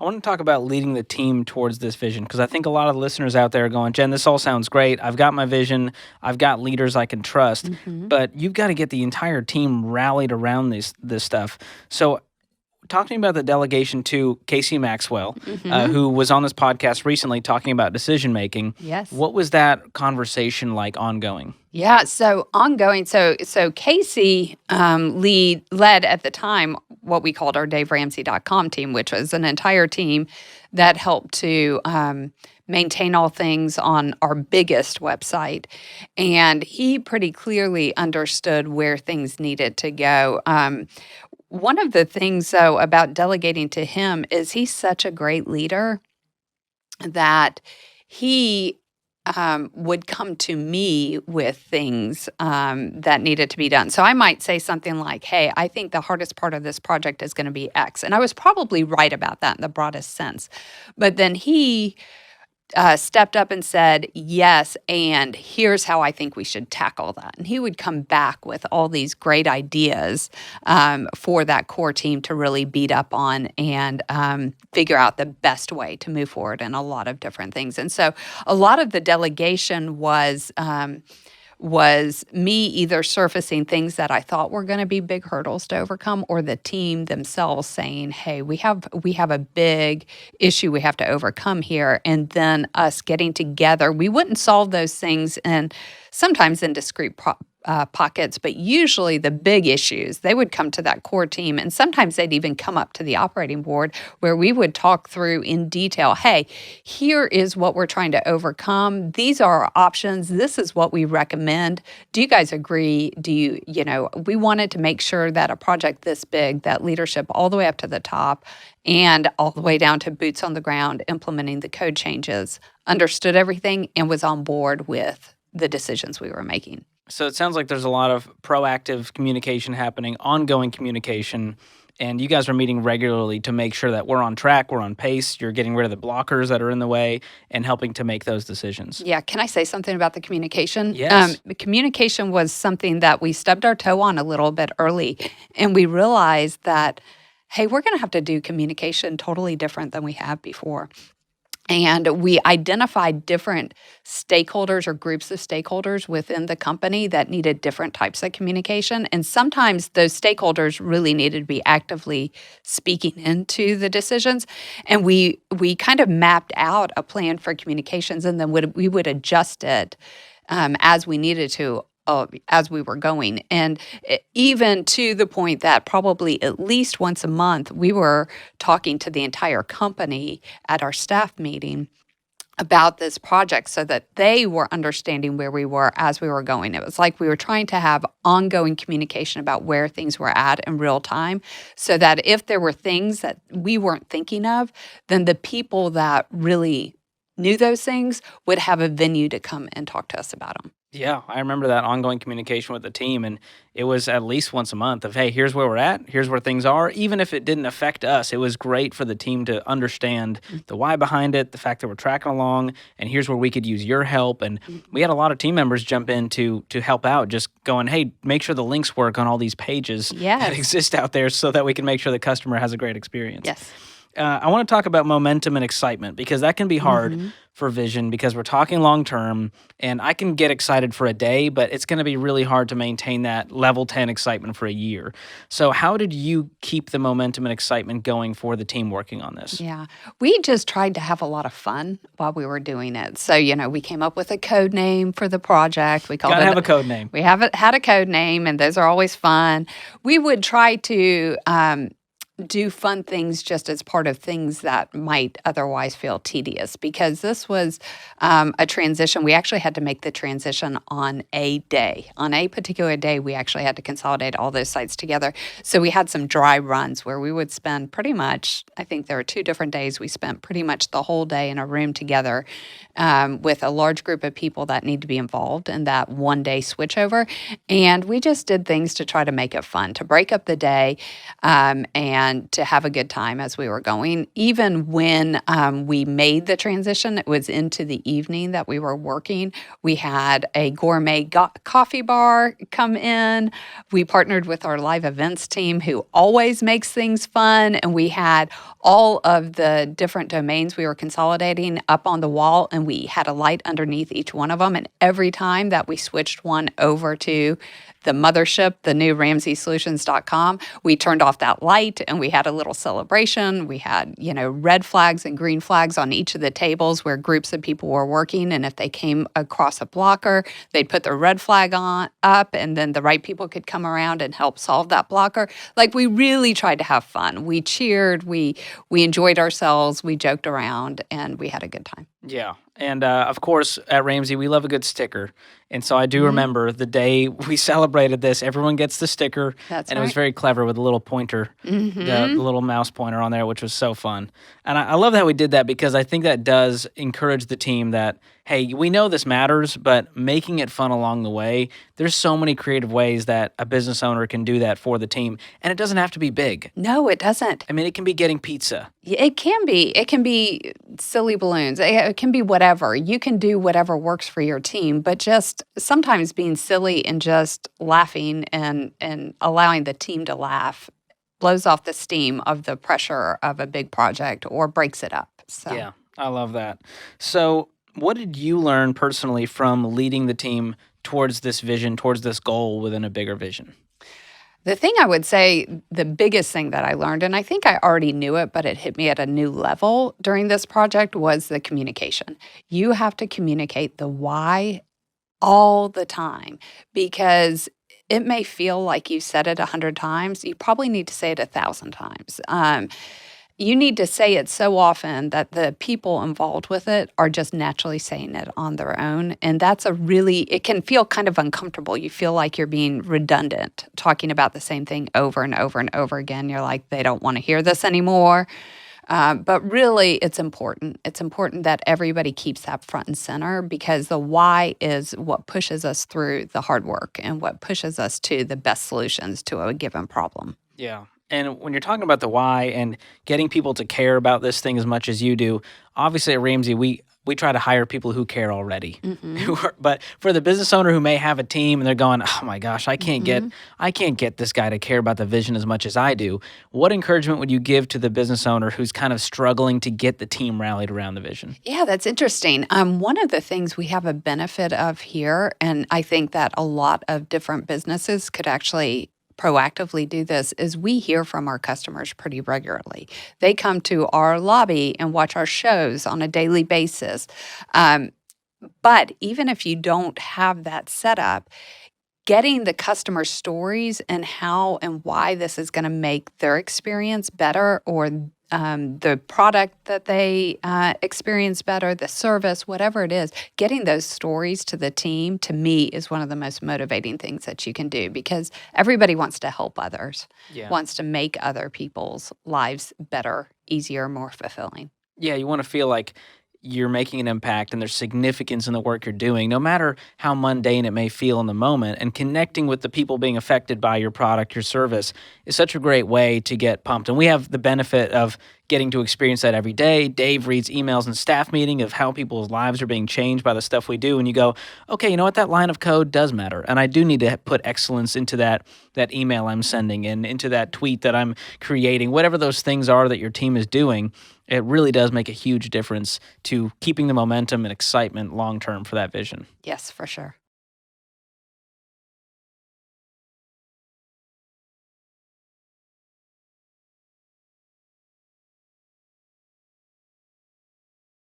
I want to talk about leading the team towards this vision because I think a lot of listeners out there are going, Jen, this all sounds great. I've got my vision. I've got leaders I can trust, but you've got to get the entire team rallied around this stuff. So talk to me about the delegation to Casey Maxwell, who was on this podcast recently talking about decision making. Yes. What was that conversation like ongoing? Yeah, so ongoing. So Casey led at the time what we called our DaveRamsey.com team, which was an entire team that helped to maintain all things on our biggest website. And he pretty clearly understood where things needed to go. One of the things, though, about delegating to him is he's such a great leader that he would come to me with things that needed to be done. So I might say something like, hey, I think the hardest part of this project is going to be X. And I was probably right about that in the broadest sense. But then he stepped up and said, yes, and here's how I think we should tackle that. And he would come back with all these great ideas for that core team to really beat up on and figure out the best way to move forward in a lot of different things. And so a lot of the delegation was me either surfacing things that I thought were going to be big hurdles to overcome, or the team themselves saying, hey, we have a big issue we have to overcome here, and then us getting together. We wouldn't solve those things sometimes in discrete pockets, but usually the big issues, they would come to that core team, and sometimes they'd even come up to the operating board where we would talk through in detail, hey, here is what we're trying to overcome. These are our options. This is what we recommend. Do you guys agree? We wanted to make sure that a project this big, that leadership all the way up to the top and all the way down to boots on the ground, implementing the code changes, understood everything and was on board with the decisions we were making. So it sounds like there's a lot of proactive communication happening, ongoing communication, and you guys are meeting regularly to make sure that we're on track, we're on pace, you're getting rid of the blockers that are in the way and helping to make those decisions. Yeah. Can I say something about the communication? Yes. The communication was something that we stubbed our toe on a little bit early, and we realized that, hey, we're going to have to do communication totally different than we have before. And we identified different stakeholders or groups of stakeholders within the company that needed different types of communication. And sometimes those stakeholders really needed to be actively speaking into the decisions. And we kind of mapped out a plan for communications, and then we would adjust it as we needed to. As we were going. And even to the point that probably at least once a month, we were talking to the entire company at our staff meeting about this project so that they were understanding where we were as we were going. It was like we were trying to have ongoing communication about where things were at in real time, so that if there were things that we weren't thinking of, then the people that really knew those things would have a venue to come and talk to us about them. Yeah, I remember that ongoing communication with the team, and it was at least once a month of, hey, here's where we're at, here's where things are. Even if it didn't affect us, it was great for the team to understand the why behind it, the fact that we're tracking along, and here's where we could use your help. And we had a lot of team members jump in to help out, just going, hey, make sure the links work on all these pages that exist out there so that we can make sure the customer has a great experience. Yes. I want to talk about momentum and excitement, because that can be hard for vision, because we're talking long term, and I can get excited for a day, but it's going to be really hard to maintain that level 10 excitement for a year. So how did you keep the momentum and excitement going for the team working on this? Yeah, we just tried to have a lot of fun while we were doing it. So, we came up with a code name for the project. We called Gotta have a code name. We had a code name, and those are always fun. We would try to do fun things just as part of things that might otherwise feel tedious, because this was a transition. We actually had to make the transition on a day. On a particular day, we actually had to consolidate all those sites together. So we had some dry runs where we would spend pretty much, I think there were 2 different days, we spent pretty much the whole day in a room together with a large group of people that need to be involved in that one day switchover. And we just did things to try to make it fun, to break up the day and and to have a good time as we were going. Even when we made the transition, it was into the evening that we were working. We had a gourmet coffee bar come in. We partnered with our live events team who always makes things fun. And we had all of the different domains we were consolidating up on the wall, and we had a light underneath each one of them. And every time that we switched one over to the mothership, the new RamseySolutions.com, we turned off that light and we had a little celebration. We had, red flags and green flags on each of the tables where groups of people were working. And if they came across a blocker, they'd put their red flag up, and then the right people could come around and help solve that blocker. Like, we really tried to have fun. We cheered, we enjoyed ourselves, we joked around, and we had a good time. Yeah. And of course, at Ramsey, we love a good sticker. And so I do remember the day we celebrated this, everyone gets the sticker. That's and right. It was very clever with a little pointer, the little mouse pointer on there, which was so fun. And I love that we did that, because I think that does encourage the team that, hey, we know this matters, but making it fun along the way, there's so many creative ways that a business owner can do that for the team. And it doesn't have to be big. No, it doesn't. I mean, it can be getting pizza. It can be. It can be silly balloons. It can be whatever. You can do whatever works for your team, but just sometimes being silly and just laughing and allowing the team to laugh blows off the steam of the pressure of a big project or breaks it up. So. Yeah, I love that. So what did you learn personally from leading the team towards this vision, towards this goal within a bigger vision? The thing I would say, the biggest thing that I learned, and I think I already knew it, but it hit me at a new level during this project, was the communication. You have to communicate the why all the time, because it may feel like you said it 100 times. You probably need to say it 1,000 times. You need to say it so often that the people involved with it are just naturally saying it on their own. And it can feel kind of uncomfortable. You feel like you're being redundant, talking about the same thing over and over and over again. You're like, they don't want to hear this anymore. But really, it's important. It's important that everybody keeps that front and center, because the why is what pushes us through the hard work and what pushes us to the best solutions to a given problem. Yeah. And when you're talking about the why and getting people to care about this thing as much as you do, obviously at Ramsey, we try to hire people who care already. But for the business owner who may have a team and they're going, oh my gosh, I can't get this guy to care about the vision as much as I do. What encouragement would you give to the business owner who's kind of struggling to get the team rallied around the vision? Yeah, that's interesting. One of the things we have a benefit of here, and I think that a lot of different businesses could actually proactively do this, is we hear from our customers pretty regularly. They come to our lobby and watch our shows on a daily basis. But even if you don't have that set up, getting the customer stories and how and why this is going to make their experience better, or the product that they experience better, the service, whatever it is, getting those stories to the team, to me, is one of the most motivating things that you can do, because everybody wants to help others, wants to make other people's lives better, easier, more fulfilling. Yeah, you want to feel like you're making an impact and there's significance in the work you're doing, no matter how mundane it may feel in the moment. And connecting with the people being affected by your product, your service, is such a great way to get pumped. And we have the benefit of getting to experience that every day. Dave reads emails and staff meeting of how people's lives are being changed by the stuff we do. And you go, okay, you know what? That line of code does matter. And I do need to put excellence into that email I'm sending and into that tweet that I'm creating, whatever those things are that your team is doing. It really does make a huge difference to keeping the momentum and excitement long-term for that vision. Yes, for sure.